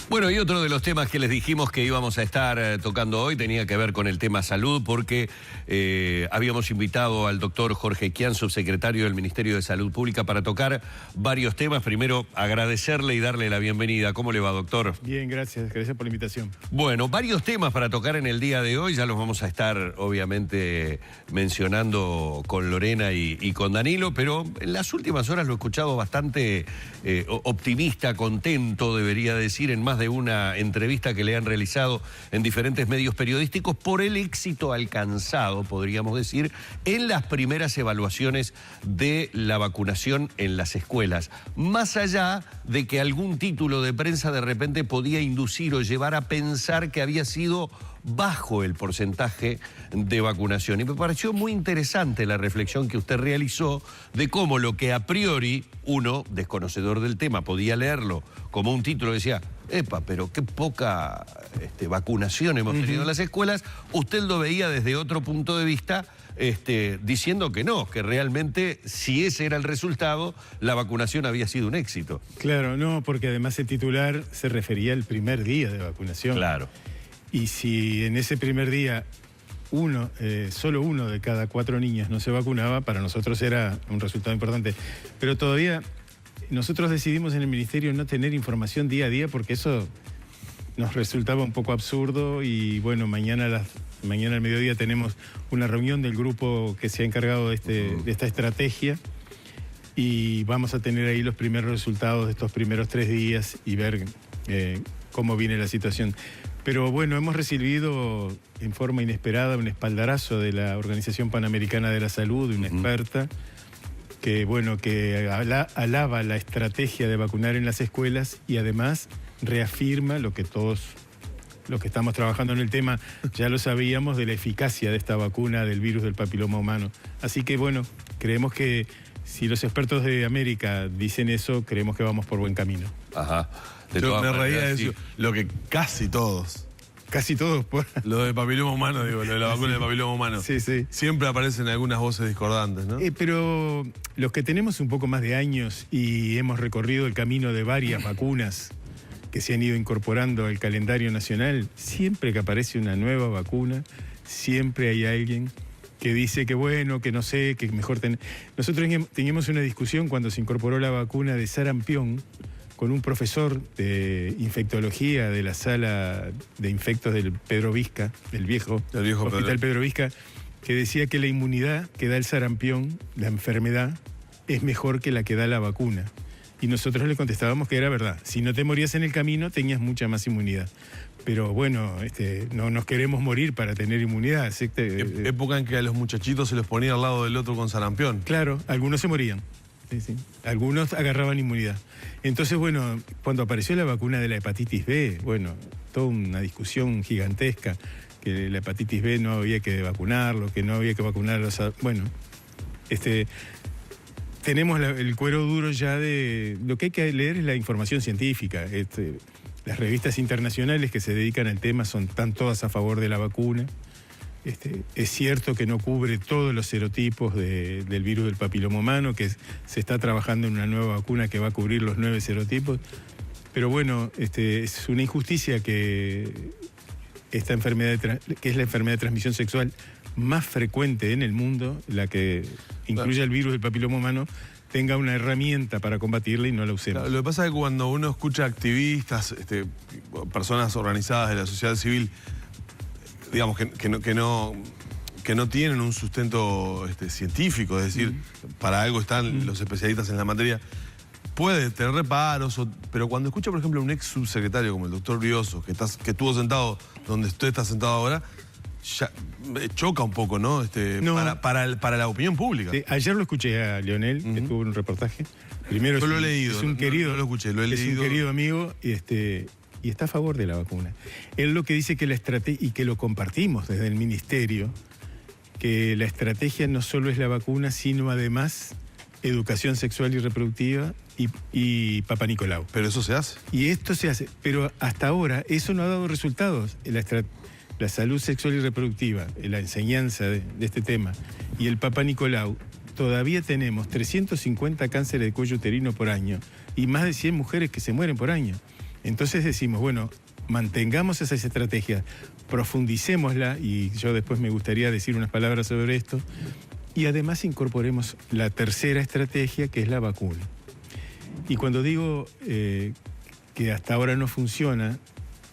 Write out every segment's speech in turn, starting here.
Bueno, y otro de los temas que les dijimos que íbamos a estar tocando hoy tenía que ver con el tema salud, porque habíamos invitado al doctor Jorge Kian, subsecretario del Ministerio de Salud Pública, para tocar varios temas. Primero, agradecerle y darle la bienvenida. ¿Cómo le va, doctor? Bien, gracias. Gracias por la invitación. Bueno, varios temas para tocar en el día de hoy. Ya los vamos a estar, obviamente, mencionando con Lorena y con Danilo, pero en las últimas horas lo he escuchado bastante optimista, contento, debería decir, en más de una entrevista que le han realizado en diferentes medios periodísticos por el éxito alcanzado, podríamos decir, en las primeras evaluaciones de la vacunación en las escuelas. Más allá de que algún título de prensa de repente podía inducir o llevar a pensar que había sido bajo el porcentaje de vacunación. Y me pareció muy interesante la reflexión que usted realizó de cómo lo que a priori uno, desconocedor del tema, podía leerlo como un título, decía, epa, pero qué poca vacunación hemos tenido en las escuelas. Usted lo veía desde otro punto de vista, diciendo que no, que realmente, si ese era el resultado, la vacunación había sido un éxito. Claro, no, porque además el titular se refería al primer día de vacunación. Claro. Y si en ese primer día solo uno de cada 4 niños no se vacunaba, para nosotros era un resultado importante. Pero todavía nosotros decidimos en el Ministerio no tener información día a día porque eso nos resultaba un poco absurdo y bueno, mañana al mediodía tenemos una reunión del grupo que se ha encargado de esta estrategia y vamos a tener ahí los primeros resultados de estos primeros 3 días y ver cómo viene la situación. Pero bueno, hemos recibido en forma inesperada un espaldarazo de la Organización Panamericana de la Salud, de una experta, que bueno, que alaba la estrategia de vacunar en las escuelas y además reafirma lo que todos los que estamos trabajando en el tema ya lo sabíamos, de la eficacia de esta vacuna del virus del papiloma humano. Así que bueno, creemos que si los expertos de América dicen eso, creemos que vamos por buen camino. Ajá. Yo me reía de eso, sí. lo que casi todos. Casi todos. Lo de papiloma humano, digo, lo de la vacuna del papiloma humano. Sí, sí. Siempre aparecen algunas voces discordantes, ¿no? Pero los que tenemos un poco más de años y hemos recorrido el camino de varias vacunas que se han ido incorporando al calendario nacional, siempre que aparece una nueva vacuna, siempre hay alguien que dice que bueno, que no sé, que mejor tener. Nosotros teníamos una discusión cuando se incorporó la vacuna de sarampión con un profesor de infectología de la sala de infectos del Pedro Vizca, del viejo Hospital Pedro Vizca, que decía que la inmunidad que da el sarampión, la enfermedad, es mejor que la que da la vacuna. Y nosotros le contestábamos que era verdad. Si no te morías en el camino, tenías mucha más inmunidad. Pero bueno, no nos queremos morir para tener inmunidad. Época en que a los muchachitos se los ponía al lado del otro con sarampión. Claro, algunos se morían. Sí, sí. Algunos agarraban inmunidad. Entonces, bueno, cuando apareció la vacuna de la hepatitis B, bueno, toda una discusión gigantesca, que la hepatitis B no había que vacunarlo, que no había que vacunar a los... Bueno, tenemos el cuero duro ya de... Lo que hay que leer es la información científica. Las revistas internacionales que se dedican al tema están todas a favor de la vacuna. Es cierto que no cubre todos los serotipos del virus del papiloma humano, que se está trabajando en una nueva vacuna que va a cubrir los 9 serotipos, pero bueno, es una injusticia que esta enfermedad, que es la enfermedad de transmisión sexual más frecuente en el mundo, la que incluye el virus del papiloma humano, tenga una herramienta para combatirla y no la usemos. Claro, lo que pasa es que cuando uno escucha activistas, personas organizadas de la sociedad civil, digamos, que no tienen un sustento científico, es decir, para algo están los especialistas en la materia, puede tener reparos, pero cuando escucha, por ejemplo, un ex subsecretario como el doctor Brioso, que estuvo sentado donde usted está sentado ahora, ya choca un poco, ¿no? Para la opinión pública. Sí, ayer lo escuché a Leonel, que estuvo en un reportaje. Primero, yo lo he leído. Es un querido, no lo escuché, lo he leído. Es un querido amigo y está a favor de la vacuna. Él lo que dice que la estrategia, y que lo compartimos desde el Ministerio, que la estrategia no solo es la vacuna, sino además educación sexual y reproductiva y Papá Nicolau. Pero eso se hace. Y esto se hace, pero hasta ahora eso no ha dado resultados. La salud sexual y reproductiva, la enseñanza de este tema y el Papá Nicolau todavía tenemos 350 cánceres de cuello uterino por año y más de 100 mujeres que se mueren por año. Entonces decimos, bueno, mantengamos esas estrategias, profundicémosla, y yo después me gustaría decir unas palabras sobre esto, y además incorporemos la tercera estrategia, que es la vacuna. Y cuando digo que hasta ahora no funciona,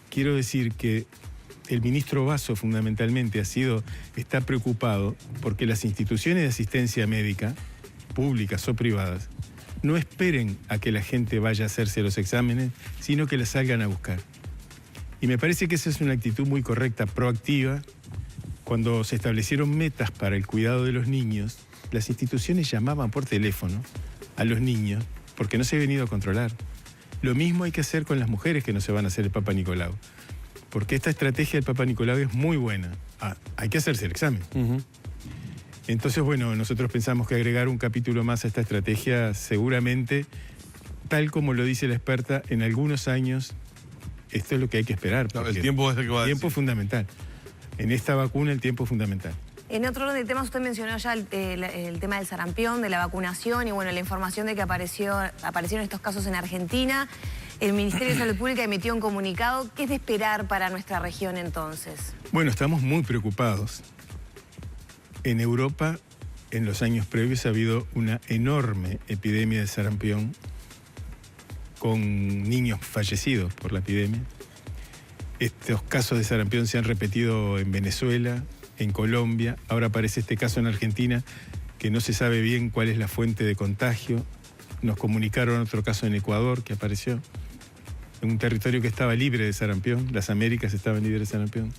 quiero decir que el ministro Basso fundamentalmente está preocupado porque las instituciones de asistencia médica, públicas o privadas, no esperen a que la gente vaya a hacerse los exámenes, sino que las salgan a buscar. Y me parece que esa es una actitud muy correcta, proactiva. Cuando se establecieron metas para el cuidado de los niños, las instituciones llamaban por teléfono a los niños porque no se ha venido a controlar. Lo mismo hay que hacer con las mujeres que no se van a hacer el Papa Nicolau. Porque esta estrategia del Papa Nicolau es muy buena. Hay que hacerse el examen. Entonces, bueno, nosotros pensamos que agregar un capítulo más a esta estrategia, seguramente, tal como lo dice la experta, en algunos años, esto es lo que hay que esperar. No, el tiempo es el que va a decir. El tiempo es fundamental. En esta vacuna el tiempo es fundamental. En otro orden de temas, usted mencionó ya el tema del sarampión, de la vacunación y bueno, la información de que aparecieron estos casos en Argentina. El Ministerio de Salud Pública emitió un comunicado. ¿Qué es de esperar para nuestra región entonces? Bueno, estamos muy preocupados. En Europa, en los años previos, ha habido una enorme epidemia de sarampión con niños fallecidos por la epidemia. Estos casos de sarampión se han repetido en Venezuela, en Colombia. Ahora aparece este caso en Argentina, que no se sabe bien cuál es la fuente de contagio. Nos comunicaron otro caso en Ecuador que apareció, en un territorio que estaba libre de sarampión. Las Américas estaban libres de sarampión.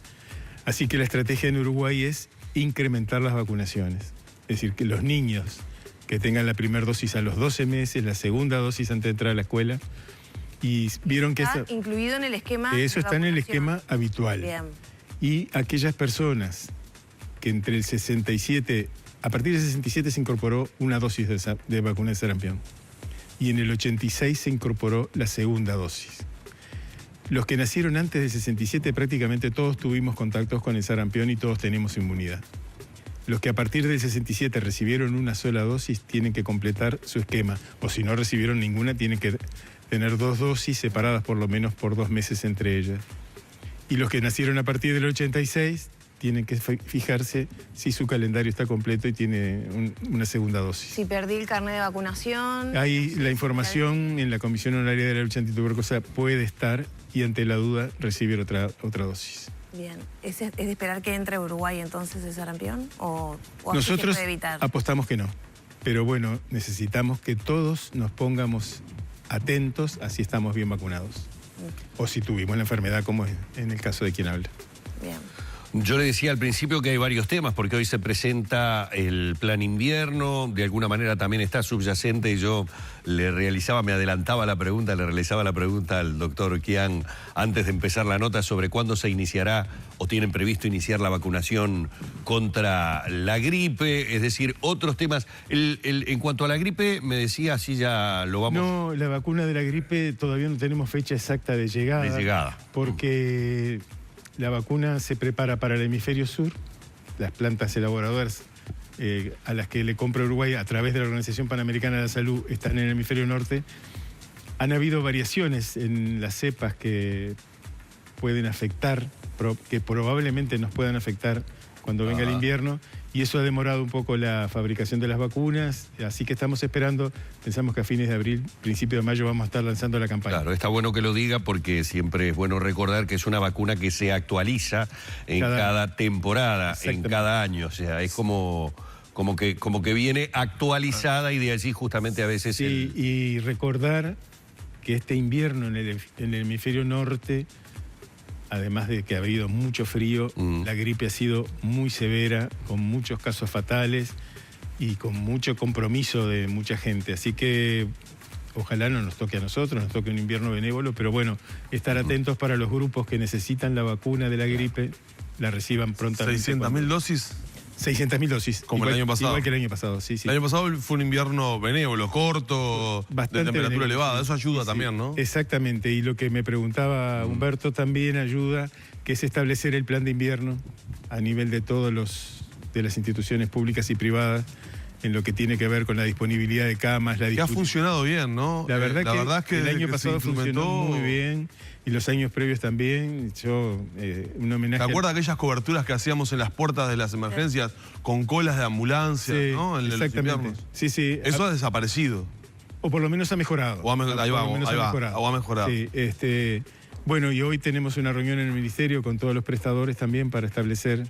Así que la estrategia en Uruguay es incrementar las vacunaciones. Es decir, que los niños que tengan la primera dosis a los 12 meses, la segunda dosis antes de entrar a la escuela, y vieron que está incluido en el esquema. Eso está en el esquema habitual. Bien. Y aquellas personas que entre el 67, a partir del 67 se incorporó una dosis de vacuna de sarampión. Y en el 86 se incorporó la segunda dosis. Los que nacieron antes del 67 prácticamente todos tuvimos contactos con el sarampión y todos tenemos inmunidad. Los que a partir del 67 recibieron una sola dosis tienen que completar su esquema. O si no recibieron ninguna, tienen que tener 2 dosis separadas por lo menos por 2 meses entre ellas. Y los que nacieron a partir del 86 tienen que fijarse si su calendario está completo y tiene una segunda dosis. Si perdí el carnet de vacunación. Ahí la información en la Comisión Honoraria de la Lucha Antituberculosa puede estar y ante la duda recibir otra dosis. Bien. ¿Es de esperar que entre a Uruguay entonces el sarampión? ¿O nosotros evitar? Apostamos que no. Pero bueno, necesitamos que todos nos pongamos atentos a si estamos bien vacunados. O si tuvimos la enfermedad, como en el caso de quien habla. Bien. Yo le decía al principio que hay varios temas, porque hoy se presenta el plan invierno, de alguna manera también está subyacente, y yo me realizaba la pregunta al doctor Kian antes de empezar la nota sobre cuándo se iniciará o tienen previsto iniciar la vacunación contra la gripe, es decir, otros temas. En cuanto a la gripe, me decía, así ya lo vamos... No, la vacuna de la gripe todavía no tenemos fecha exacta de llegada. De llegada. Porque... la vacuna se prepara para el hemisferio sur, las plantas elaboradoras a las que le compra Uruguay a través de la Organización Panamericana de la Salud están en el hemisferio norte. Han habido variaciones en las cepas que pueden afectar, que probablemente nos puedan afectar cuando venga el invierno, y eso ha demorado un poco la fabricación de las vacunas, así que estamos esperando, pensamos que a fines de abril, principio de mayo vamos a estar lanzando la campaña. Claro, está bueno que lo diga porque siempre es bueno recordar que es una vacuna que se actualiza en cada temporada, en cada año, o sea, es como que viene actualizada y de allí justamente a veces... Sí, y recordar que este invierno en el hemisferio norte, además de que ha habido mucho frío, la gripe ha sido muy severa, con muchos casos fatales y con mucho compromiso de mucha gente. Así que ojalá no nos toque a nosotros, nos toque un invierno benévolo, pero bueno, estar atentos para los grupos que necesitan la vacuna de la gripe, la reciban prontamente. ¿600.000 dosis? 600.000 dosis. Como el año pasado. Igual que el año pasado, sí. El año pasado fue un invierno benévolo, corto, bastante de temperatura benévolo, elevada. sí. Eso ayuda Sí, también, ¿no? Exactamente. Y lo que me preguntaba Humberto también ayuda, que es establecer el plan de invierno a nivel de todas las instituciones públicas y privadas, en lo que tiene que ver con la disponibilidad de camas. Que ha funcionado bien, ¿no? La verdad es que el año que pasado se implementó funcionó muy bien, y los años previos también. Yo, un homenaje... ¿Te acuerdas de aquellas coberturas que hacíamos en las puertas de las emergencias con colas de ambulancia, Sí, ¿no? En los exactamente. inviernos? Sí, sí. Eso ha desaparecido. O por lo menos ha mejorado. Ahí va, o ha mejorado. Sí, bueno, y hoy tenemos una reunión en el Ministerio con todos los prestadores también para establecer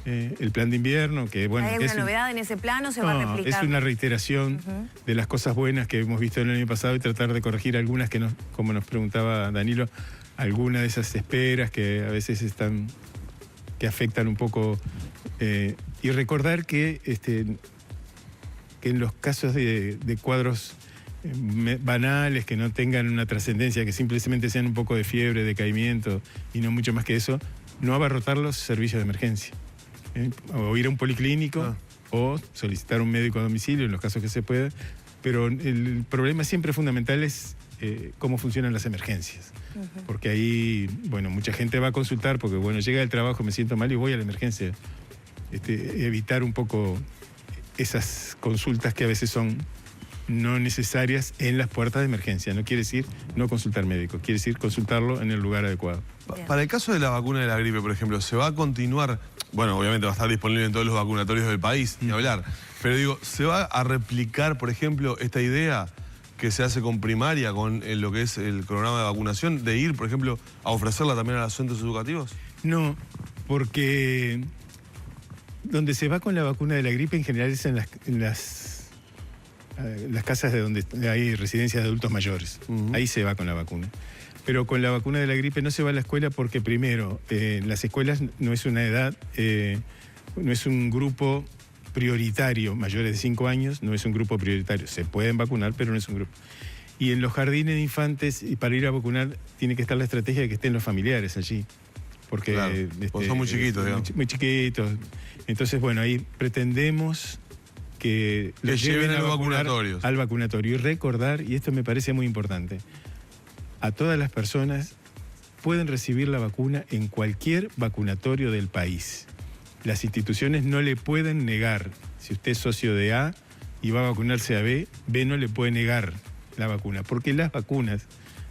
el plan de invierno, que bueno... ¿Hay alguna novedad en ese plan o se va a replicar? Es una reiteración de las cosas buenas que hemos visto el año pasado y tratar de corregir algunas que, como nos preguntaba Danilo, algunas de esas esperas que a veces que afectan un poco. Y recordar que en los casos de cuadros banales, que no tengan una trascendencia, que simplemente sean un poco de fiebre, decaimiento y no mucho más que eso, no abarrotar los servicios de emergencia. O ir a un policlínico o solicitar un médico a domicilio en los casos que se pueda, pero el problema siempre fundamental es cómo funcionan las emergencias. Porque ahí, bueno, mucha gente va a consultar porque, bueno, llega del trabajo, me siento mal y voy a la emergencia. Evitar un poco esas consultas que a veces son no necesarias en las puertas de emergencia. No quiere decir no consultar médico, quiere decir consultarlo en el lugar adecuado. Para el caso de la vacuna de la gripe, por ejemplo, ¿se va a continuar? Bueno, obviamente va a estar disponible en todos los vacunatorios del país, ni hablar. Pero digo, ¿se va a replicar, por ejemplo, esta idea que se hace con primaria, con lo que es el programa de vacunación, de ir, por ejemplo, a ofrecerla también a los centros educativos? No, porque donde se va con la vacuna de la gripe en general es en las casas de donde hay residencias de adultos mayores. Ahí se va con la vacuna. Pero con la vacuna de la gripe no se va a la escuela porque, primero, las escuelas no es una edad, no es un grupo prioritario, mayores de 5 años, no es un grupo prioritario. Se pueden vacunar, pero no es un grupo. Y en los jardines de infantes, y para ir a vacunar, tiene que estar la estrategia de que estén los familiares allí. Porque claro, son muy chiquitos, digamos. Muy chiquitos. Entonces, bueno, ahí pretendemos que los lleven al vacunatorio. Y recordar, y esto me parece muy importante, a todas las personas pueden recibir la vacuna en cualquier vacunatorio del país. Las instituciones no le pueden negar. Si usted es socio de A y va a vacunarse a B, B no le puede negar la vacuna, porque las vacunas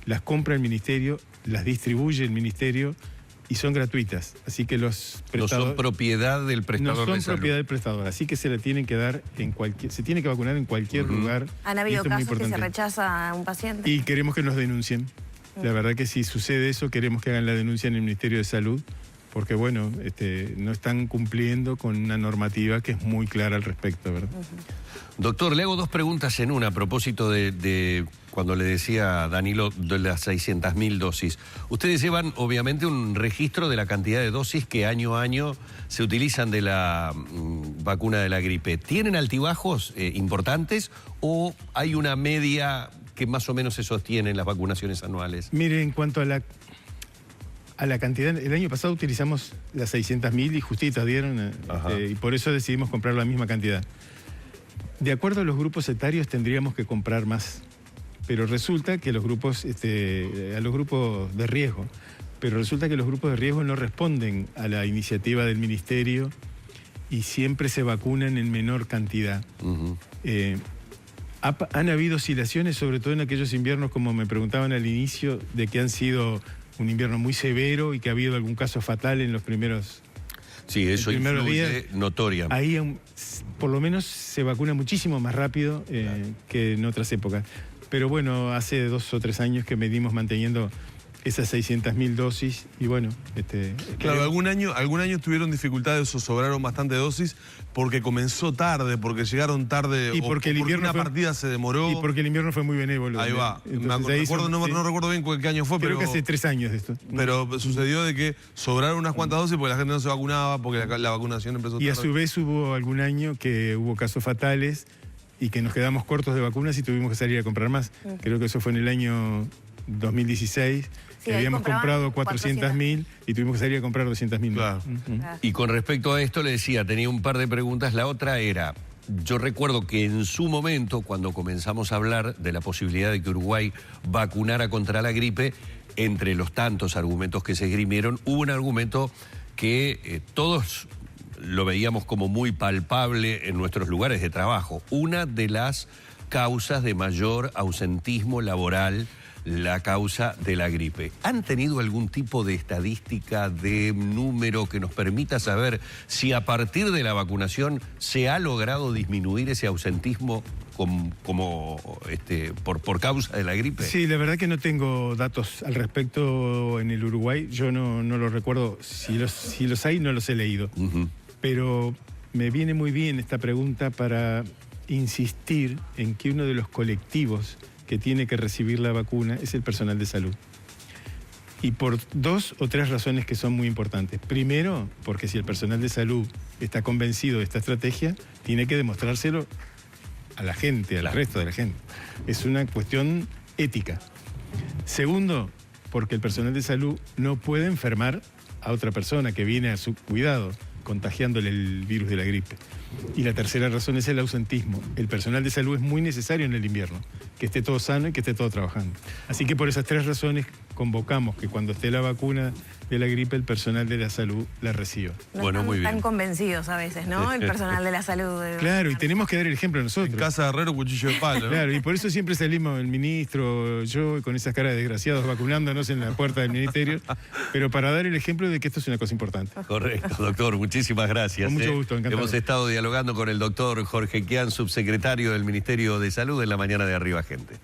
las compra el ministerio, las distribuye el ministerio y son gratuitas. Así que los prestadores... No son propiedad del prestador de No son salud. propiedad del prestador, así que se la tienen que dar en cualquier... Se tiene que vacunar en cualquier lugar. ¿Han habido casos que se rechaza a un paciente? Y queremos que nos denuncien. La verdad que si sucede eso, queremos que hagan la denuncia en el Ministerio de Salud, porque bueno, no están cumpliendo con una normativa que es muy clara al respecto, ¿verdad? Doctor, le hago dos preguntas en una a propósito de cuando le decía a Danilo de las 600.000 dosis. Ustedes llevan obviamente un registro de la cantidad de dosis que año a año se utilizan de la vacuna de la gripe. ¿Tienen altibajos importantes o hay una media que más o menos se sostiene en las vacunaciones anuales? Mire, en cuanto a la cantidad, el año pasado utilizamos las 600.000 y justitas dieron, y por eso decidimos comprar la misma cantidad. De acuerdo a los grupos etarios tendríamos que comprar más, pero resulta que los grupos, a los grupos de riesgo, no responden a la iniciativa del ministerio y siempre se vacunan en menor cantidad. Han habido oscilaciones, sobre todo en aquellos inviernos, como me preguntaban al inicio, de que han sido un invierno muy severo y que ha habido algún caso fatal en los primeros... Sí, eso influye notoriamente. Ahí por lo menos se vacuna muchísimo más rápido que en otras épocas. Pero bueno, hace 2 o 3 años que venimos manteniendo esas 600.000 dosis y bueno... Claro, algún año tuvieron dificultades o sobraron bastante dosis porque comenzó tarde, porque llegaron tarde y porque una partida se demoró. Y porque el invierno fue muy benévolo. Ahí va. No recuerdo bien qué año fue, creo que hace 3 años de esto. Pero sucedió de que sobraron unas cuantas dosis porque la gente no se vacunaba, porque la vacunación empezó tarde. Y a su vez hubo algún año que hubo casos fatales y que nos quedamos cortos de vacunas y tuvimos que salir a comprar más. Creo que eso fue en el año 2016. Sí, habíamos comprado 400.000 y tuvimos que salir a comprar 200.000. Claro. Y con respecto a esto le decía, tenía un par de preguntas. La otra era, yo recuerdo que en su momento, cuando comenzamos a hablar de la posibilidad de que Uruguay vacunara contra la gripe, entre los tantos argumentos que se esgrimieron, hubo un argumento que todos lo veíamos como muy palpable en nuestros lugares de trabajo. Una de las causas de mayor ausentismo laboral, la causa de la gripe. ¿Han tenido algún tipo de estadística, de número que nos permita saber si a partir de la vacunación se ha logrado disminuir ese ausentismo por causa de la gripe? Sí, la verdad que no tengo datos al respecto en el Uruguay. Yo no los recuerdo. Si los hay, no los he leído. Pero me viene muy bien esta pregunta para insistir en que uno de los colectivos que tiene que recibir la vacuna es el personal de salud. Y por 2 o 3 razones que son muy importantes. Primero, porque si el personal de salud está convencido de esta estrategia, tiene que demostrárselo a la gente, al resto de la gente. Es una cuestión ética. Segundo, porque el personal de salud no puede enfermar a otra persona que viene a su cuidado, contagiándole el virus de la gripe. Y la tercera razón es el ausentismo. El personal de salud es muy necesario en el invierno, que esté todo sano y que esté todo trabajando. Así que por esas 3 razones convocamos que cuando esté la vacuna de la gripe, el personal de la salud la reciba. No bueno, están muy bien. tan convencidos a veces, ¿no? El personal de la salud. Claro, y tenemos que dar el ejemplo nosotros. En casa de herrero, cuchillo de palo. ¿No? Claro, y por eso siempre salimos el ministro, yo, con esas caras de desgraciados vacunándonos en la puerta del ministerio, pero para dar el ejemplo de que esto es una cosa importante. Correcto, doctor, muchísimas gracias. Con mucho gusto, encantado. Hemos estado dialogando con el doctor Jorge Quián, subsecretario del Ministerio de Salud, en la mañana de Arriba Gente.